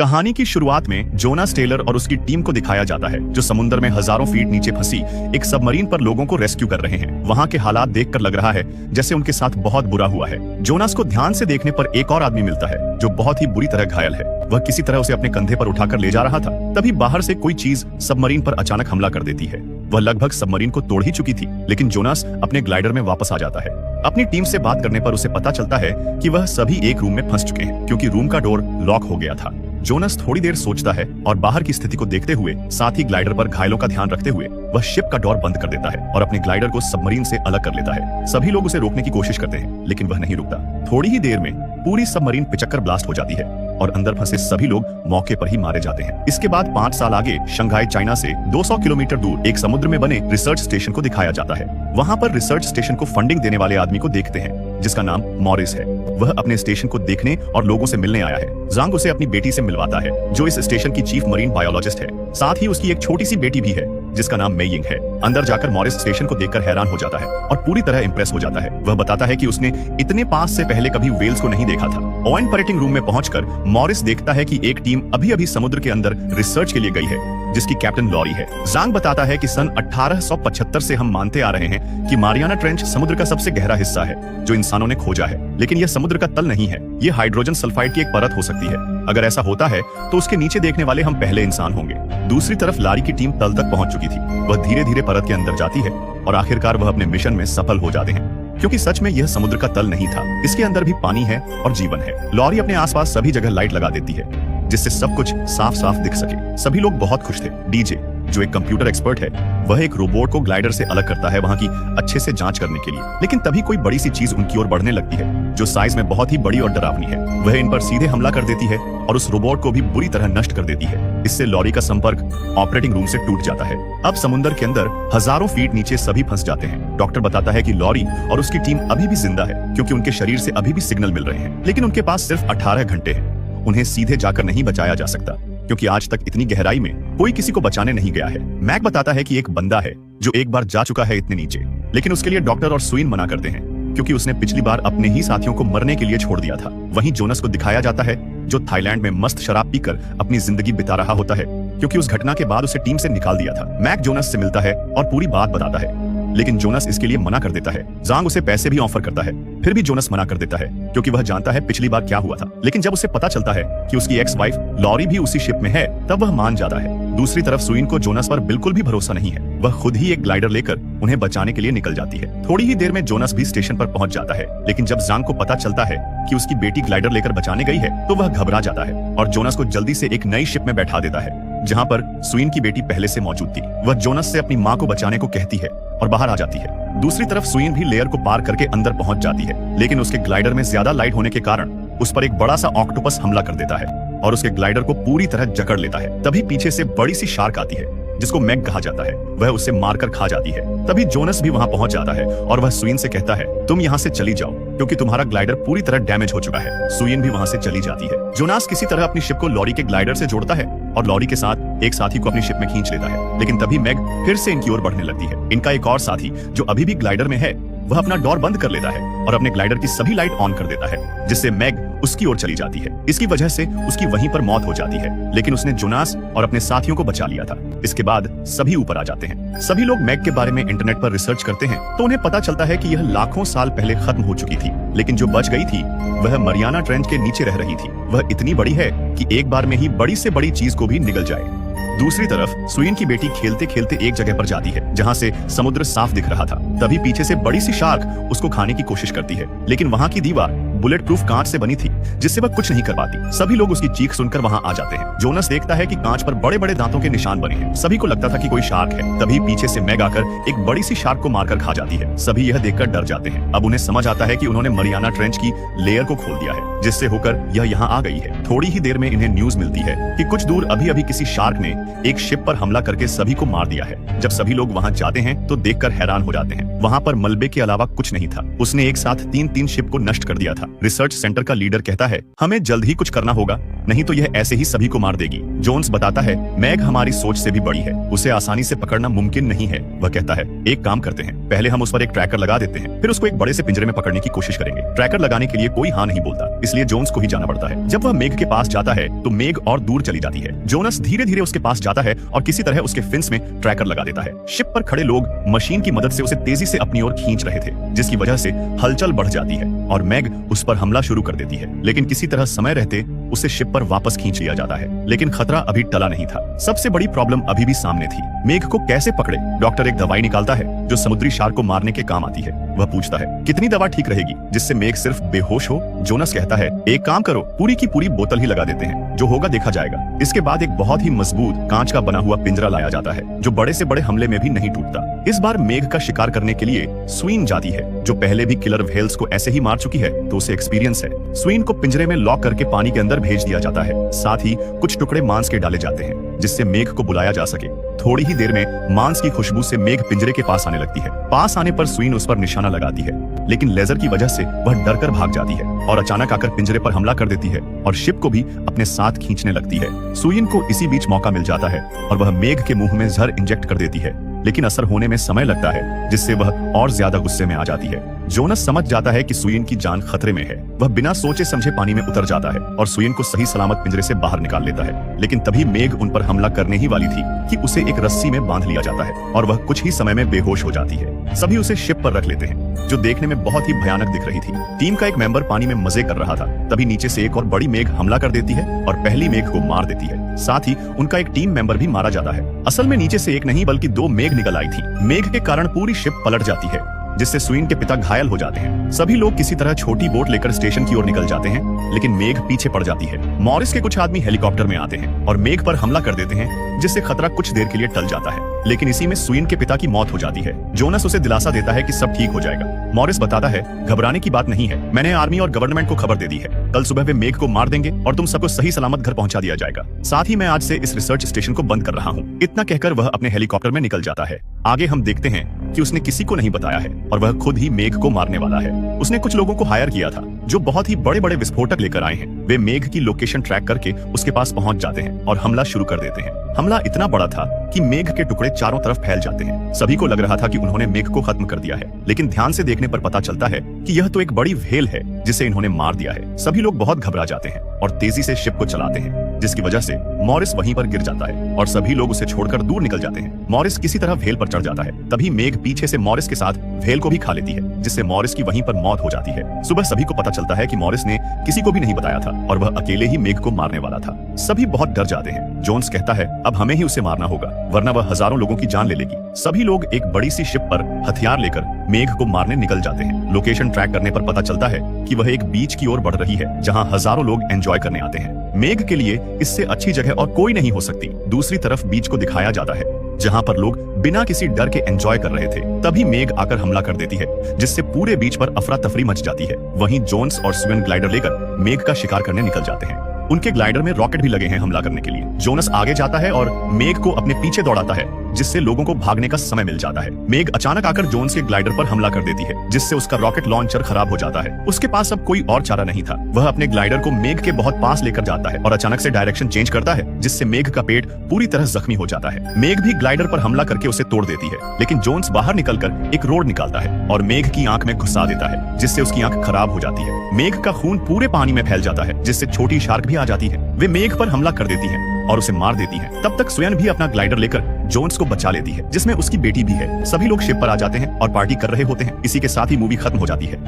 कहानी की शुरुआत में जोनास टेलर और उसकी टीम को दिखाया जाता है जो समुद्र में हजारों फीट नीचे फंसी एक सबमरीन पर लोगों को रेस्क्यू कर रहे हैं। वहां के हालात देखकर लग रहा है जैसे उनके साथ बहुत बुरा हुआ है। जोनास को ध्यान से देखने पर एक और आदमी मिलता है जो बहुत ही बुरी तरह घायल है। वह किसी तरह उसे अपने कंधे पर उठाकर ले जा रहा था, तभी बाहर से कोई चीज सबमरीन पर अचानक हमला कर देती है। वह लगभग सबमरीन को तोड़ ही चुकी थी, लेकिन जोनास अपने ग्लाइडर में वापस आ जाता है। अपनी टीम से बात करने पर उसे पता चलता है कि वह सभी एक रूम में फंस चुके हैं क्योंकि रूम का डोर लॉक हो गया था। जोनास थोड़ी देर सोचता है और बाहर की स्थिति को देखते हुए साथ ही ग्लाइडर पर घायलों का ध्यान रखते हुए वह शिप का डोर बंद कर देता है और अपने ग्लाइडर को सबमरीन से अलग कर लेता है। सभी लोग उसे रोकने की कोशिश करते हैं, लेकिन वह नहीं रुकता। थोड़ी ही देर में पूरी सबमरीन पिचक्कर ब्लास्ट हो जाती है और अंदर फंसे सभी लोग मौके पर ही मारे जाते हैं। इसके बाद 5 साल आगे शंघाई चाइना से 200 किलोमीटर दूर एक समुद्र में बने रिसर्च स्टेशन को दिखाया जाता है। वहां पर रिसर्च स्टेशन को फंडिंग देने वाले आदमी को देखते हैं जिसका नाम मॉरिस है। वह अपने स्टेशन को देखने और लोगों से मिलने आया है। जांग उसे अपनी बेटी से मिलवाता है जो इस स्टेशन की चीफ मरीन बायोलॉजिस्ट है। साथ ही उसकी एक छोटी सी बेटी भी है जिसका नाम मेइंग है। अंदर जाकर मॉरिस स्टेशन को देखकर हैरान हो जाता है और पूरी तरह इंप्रेस हो जाता है। वह बताता है कि उसने इतने पास से पहले कभी वेल्स को नहीं देखा था। ओवन ऑपरेटिंग रूम में पहुंचकर मॉरिस देखता है कि एक टीम अभी समुद्र के अंदर रिसर्च के लिए गई है जिसकी कैप्टन लॉरी है। जांग बताता है कि सन 1875 से हम मानते आ रहे हैं कि मारियाना ट्रेंच समुद्र का सबसे गहरा हिस्सा है जो इंसानों ने खोजा है, लेकिन यह समुद्र का तल नहीं है। यह हाइड्रोजन सल्फाइड की एक परत हो सकती है। अगर ऐसा होता है तो उसके नीचे देखने वाले हम पहले इंसान होंगे। दूसरी तरफ लारी की टीम तल तक पहुंच चुकी थी। वह धीरे धीरे परत के अंदर जाती है और आखिरकार वह अपने मिशन में सफल हो जाते हैं क्योंकि सच में यह समुद्र का तल नहीं था, इसके अंदर भी पानी है और जीवन है। लॉरी अपने आसपास सभी जगह लाइट लगा देती है जिससे सब कुछ साफ साफ दिख सके। सभी लोग बहुत खुश थे। डीजे जो एक कंप्यूटर एक्सपर्ट है वह एक रोबोट को ग्लाइडर से अलग करता है वहां की अच्छे से जांच करने के लिए, लेकिन तभी कोई बड़ी सी चीज उनकी ओर बढ़ने लगती है जो साइज में बहुत ही बड़ी और डरावनी है। वह इन पर सीधे हमला कर देती है और उस रोबोट को भी बुरी तरह नष्ट कर देती है। इससे लॉरी का संपर्क ऑपरेटिंग रूम से टूट जाता है। अब समुद्र के अंदर हजारों फीट नीचे सभी फंस जाते हैं। डॉक्टर बताता है कि लॉरी और उसकी टीम अभी भी जिंदा है क्योंकि उनके शरीर से अभी भी सिग्नल मिल रहे हैं, लेकिन उनके पास सिर्फ 18 घंटे हैं। उन्हें सीधे जाकर नहीं बचाया जा सकता क्योंकि आज तक इतनी गहराई में कोई किसी को बचाने नहीं गया है। मैक बताता है कि एक बंदा है जो एक बार जा चुका है इतने नीचे, लेकिन उसके लिए डॉक्टर और सुइन मना करते हैं क्योंकि उसने पिछली बार अपने ही साथियों को मरने के लिए छोड़ दिया था। वहीं जोनास को दिखाया जाता है जो थाईलैंड में मस्त शराब पीकर अपनी जिंदगी बिता रहा होता है क्योंकि उस घटना के बाद उसे टीम से निकाल दिया था। मैक जोनास से मिलता है और पूरी बात बताता है, लेकिन जोनास इसके लिए मना कर देता है। जांग उसे पैसे भी ऑफर करता है, फिर भी जोनास मना कर देता है क्योंकि वह जानता है पिछली बार क्या हुआ था। लेकिन जब उसे पता चलता है कि उसकी एक्स वाइफ लॉरी भी उसी शिप में है तब वह मान जाता है। दूसरी तरफ सुइन को जोनास पर बिल्कुल भी भरोसा नहीं है। वह खुद ही एक ग्लाइडर लेकर उन्हें बचाने के लिए निकल जाती है। थोड़ी ही देर में जोनास भी स्टेशन पर पहुंच जाता है, लेकिन जब जांग को पता चलता है कि उसकी बेटी ग्लाइडर लेकर बचाने गई है तो वह घबरा जाता है और जोनास को जल्दी से एक नई शिप में बैठा देता है जहां पर सुइन की बेटी पहले से मौजूद थी। वह जोनास से अपनी मां को बचाने को कहती है और बाहर आ जाती है। दूसरी तरफ सुइन भी लेयर को पार करके अंदर पहुंच जाती है, लेकिन उसके ग्लाइडर में ज्यादा लाइट होने के कारण उस पर एक बड़ा सा ऑक्टोपस हमला कर देता है और उसके ग्लाइडर को पूरी तरह जकड़ लेता है। तभी पीछे से बड़ी सी शार्क आती है जिसको मैग कहा जाता है। वह उसे मारकर खा जाती है। तभी जोनास भी वहां पहुंच जाता है और वह सुइन से कहता है तुम यहाँ से चली जाओ क्योंकि तुम्हारा ग्लाइडर पूरी तरह डैमेज हो चुका है। सुइन भी वहां से चली जाती है। जोनास किसी तरह अपनी शिप को लॉरी के ग्लाइडर से जोड़ता है और लॉरी के साथ एक साथी को अपनी शिप में खींच लेता है, लेकिन तभी मैग फिर से इनकी ओर बढ़ने लगती है। इनका एक और साथी जो अभी भी ग्लाइडर में है वह अपना डोर बंद कर लेता है और अपने ग्लाइडर की सभी लाइट ऑन कर देता है जिससे मैग उसकी ओर चली जाती है। इसकी वजह से उसकी वहीं पर मौत हो जाती है, लेकिन उसने जोनास और अपने साथियों को बचा लिया था। इसके बाद सभी ऊपर आ जाते हैं। सभी लोग मैग के बारे में इंटरनेट पर रिसर्च करते हैं तो उन्हें पता चलता है कि यह लाखों साल पहले खत्म हो चुकी थी, लेकिन जो बच गई थी वह मरियाना ट्रेंच के नीचे रह रही थी। वह इतनी बड़ी है कि एक बार में ही बड़ी से बड़ी चीज को भी निगल जाए। दूसरी तरफ सुइन की बेटी खेलते खेलते एक जगह पर जाती है जहां से समुद्र साफ दिख रहा था। तभी पीछे से बड़ी सी शार्क उसको खाने की कोशिश करती है, लेकिन वहां की दीवार बुलेट प्रूफ कांच से बनी थी जिससे वह कुछ नहीं कर पाती। सभी लोग उसकी चीख सुनकर वहां आ जाते हैं। जोनास देखता है कि कांच पर बड़े बड़े दांतों के निशान बने हैं। सभी को लगता था कि कोई शार्क है। तभी पीछे से मैग आकर एक बड़ी सी शार्क को मारकर खा जाती है। सभी यह देखकर डर जाते हैं। अब उन्हें समझ आता है कि उन्होंने मरियाना ट्रेंच की लेयर को खोल दिया है जिससे होकर यह यहाँ आ गई है। थोड़ी ही देर में इन्हें न्यूज मिलती है कि कुछ दूर अभी किसी शार्क ने एक शिप पर हमला करके सभी को मार दिया है। जब सभी लोग वहां जाते हैं तो देखकर हैरान हो जाते हैं। वहां पर मलबे के अलावा कुछ नहीं था। उसने एक साथ 3 शिप को नष्ट कर दिया था। रिसर्च सेंटर का लीडर कहता है, हमें जल्द ही कुछ करना होगा, नहीं तो यह ऐसे ही सभी को मार देगी। जोन्स बताता है, मैग हमारी सोच से भी बड़ी है, उसे आसानी से पकड़ना मुमकिन नहीं है। वह कहता है, एक काम करते हैं, पहले हम उस पर एक ट्रैकर लगा देते हैं, फिर उसको एक बड़े से पिंजरे में पकड़ने की कोशिश करेंगे। ट्रैकर लगाने के लिए कोई हाँ नहीं बोलता, इसलिए जोन्स को ही जाना पड़ता है। जब वह मेग के पास जाता है तो मेग और दूर चली जाती है। जोनस धीरे धीरे उसके पास जाता है और किसी तरह उसके फिंस में ट्रैकर लगा देता है। शिप पर खड़े लोग मशीन की मदद से उसे तेजी से अपनी ओर खींच रहे थे, जिसकी वजह से हलचल बढ़ जाती है और मैग उस पर हमला शुरू कर देती है। लेकिन किसी तरह समय रहते उसे शिप पर वापस खींच लिया जाता है। लेकिन खतरा अभी टला नहीं था। सबसे बड़ी प्रॉब्लम अभी भी सामने थी, मेग को कैसे पकड़े। डॉक्टर एक दवाई निकालता है जो समुद्री शार्क को मारने के काम आती है। वह पूछता है, कितनी दवा ठीक रहेगी जिससे मेग सिर्फ बेहोश हो। जोनस कहता है, एक काम करो, पूरी की पूरी बोतल ही लगा देते हैं, जो होगा देखा जाएगा। इसके बाद एक बहुत ही मजबूत कांच का बना हुआ पिंजरा लाया जाता है, जो बड़े से बड़े हमले में भी नहीं टूटता। इस बार मेग का शिकार करने के लिए स्वीन जाती है, जो पहले भी किलर व्हेल्स को ऐसे ही मार चुकी है, तो उसे एक्सपीरियंस है। स्वीन को पिंजरे में लॉक करके पानी के अंदर भेज दिया जाता है। साथ ही कुछ टुकड़े मांस के डाले जाते हैं, जिससे मेग को बुलाया जा सके। थोड़ी ही देर में मांस की खुशबू से मेग पिंजरे के पास आने लगती है। पास आने पर स्वीन उस पर निशाना लगाती है, लेकिन लेजर की वजह से वह डरकर भाग जाती है और अचानक आकर पिंजरे पर हमला कर देती है और शिप को भी अपने साथ खींचने लगती है। स्वीन को इसी बीच मौका मिल जाता है और वह मेग के मुंह में जहर इंजेक्ट कर देती है, लेकिन असर होने में समय लगता है, जिससे वह और ज्यादा गुस्से में आ जाती है। जोनस समझ जाता है कि स्वीन की जान खतरे में है। वह बिना सोचे समझे पानी में उतर जाता है और स्वीन को सही सलामत पिंजरे से बाहर निकाल लेता है। लेकिन तभी मेग उन पर हमला करने ही वाली थी कि उसे एक रस्सी में बांध लिया जाता है और वह कुछ ही समय में बेहोश हो जाती है। सभी उसे शिप पर रख लेते हैं, जो देखने में बहुत ही भयानक दिख रही थी। टीम का एक मेंबर पानी में मजे कर रहा था, तभी नीचे से एक और बड़ी मेग हमला कर देती है और पहली मेग को मार देती है। साथ ही उनका एक टीम मेंबर भी मारा जाता है। असल में नीचे से एक नहीं बल्कि 2 मेग निकल आई थी। मेग के कारण पूरी शिप पलट जाती है, जिससे स्वीन के पिता घायल हो जाते हैं। सभी लोग किसी तरह छोटी बोट लेकर स्टेशन की ओर निकल जाते हैं, लेकिन मेग पीछे पड़ जाती है। मॉरिस के कुछ आदमी हेलीकॉप्टर में आते हैं और मेग पर हमला कर देते हैं, जिससे खतरा कुछ देर के लिए टल जाता है। लेकिन इसी में स्वीन के पिता की मौत हो जाती है। जोनस उसे दिलासा देता है कि सब ठीक हो जाएगा। मॉरिस बताता है, घबराने की बात नहीं है, मैंने आर्मी और गवर्नमेंट को खबर दे दी है। कल सुबह वे मेग को मार देंगे और तुम सबको सही सलामत घर पहुंचा दिया जाएगा। साथ ही मैं आज से इस रिसर्च स्टेशन को बंद कर रहा हूँ। इतना कहकर वह अपने हेलीकॉप्टर में निकल जाता है। आगे हम देखते हैं कि उसने किसी को नहीं बताया है और वह खुद ही मेग को मारने वाला है। उसने कुछ लोगों को हायर किया था जो बहुत ही बड़े बड़े विस्फोटक लेकर आए हैं। वे मेग की लोकेशन ट्रैक करके उसके पास पहुंच जाते हैं और हमला शुरू कर देते हैं। हमला इतना बड़ा था कि मेग के टुकड़े चारों तरफ फैल जाते हैं। सभी को लग रहा था कि उन्होंने मेग को खत्म कर दिया है, लेकिन ध्यान से देखने पर पता चलता है कि यह तो एक बड़ी व्हेल है जिसे इन्होंने मार दिया है। सभी लोग बहुत घबरा जाते हैं और तेजी से शिप को चलाते हैं, जिसकी वजह से मॉरिस वहीं पर गिर जाता है और सभी लोग उसे छोड़कर दूर निकल जाते हैं। मॉरिस किसी तरह व्हेल पर चढ़ जाता है, तभी मेग पीछे से मॉरिस के साथ व्हेल को भी खा लेती है, जिससे मॉरिस की वहीं पर मौत हो जाती है। सुबह सभी को पता चलता है कि मॉरिस ने किसी को भी नहीं बताया था और वह अकेले ही मेग को मारने वाला था। सभी बहुत डर जाते हैं। जोन्स कहता है, अब हमें ही उसे मारना होगा, वरना वह हजारों लोगों की जान ले लेगी। सभी लोग एक बड़ी सी शिप पर हथियार लेकर मेग को मारने निकल जाते हैं। लोकेशन ट्रैक करने पर पता चलता है कि वह एक बीच की ओर बढ़ रही है, जहां हजारों लोग एंजॉय करने आते हैं। मेग के लिए इससे अच्छी जगह और कोई नहीं हो सकती। दूसरी तरफ बीच को दिखाया जाता है, जहां पर लोग बिना किसी डर के एंजॉय कर रहे थे। तभी मेग आकर हमला कर देती है, जिससे पूरे बीच पर अफरा तफरी मच जाती है। वहीं जोन्स और स्वेन ग्लाइडर लेकर मेग का शिकार करने निकल जाते हैं। उनके ग्लाइडर में रॉकेट भी लगे हैं हमला करने के लिए। जोनस आगे जाता है और मेग को अपने पीछे दौड़ाता है, जिससे लोगों को भागने का समय मिल जाता है। मेग अचानक आकर जोन्स के ग्लाइडर पर हमला कर देती है, जिससे उसका रॉकेट लॉन्चर खराब हो जाता है। उसके पास अब कोई और चारा नहीं था। वह अपने ग्लाइडर को मेग के बहुत पास लेकर जाता है और अचानक से डायरेक्शन चेंज करता है, जिससे मेग का पेट पूरी तरह जख्मी हो जाता है। मेग भी ग्लाइडर पर हमला करके उसे तोड़ देती है, लेकिन जोन्स बाहर निकलकर एक रोड निकालता है और मेग की आंख में घुसा देता है, जिससे उसकी आंख खराब हो जाती है। मेग का खून पूरे पानी में फैल जाता है, जिससे छोटी शार्क भी आ जाती है। वे मेग पर हमला कर देती है और उसे मार देती है। तब तक स्वेन भी अपना ग्लाइडर लेकर जोन्स को बचा लेती है, जिसमें उसकी बेटी भी है। सभी लोग शिप पर आ जाते हैं और पार्टी कर रहे होते हैं। इसी के साथ ही मूवी खत्म हो जाती है।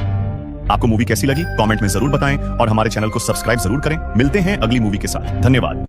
आपको मूवी कैसी लगी कमेंट में जरूर बताएं और हमारे चैनल को सब्सक्राइब जरूर करें। मिलते हैं अगली मूवी के साथ। धन्यवाद।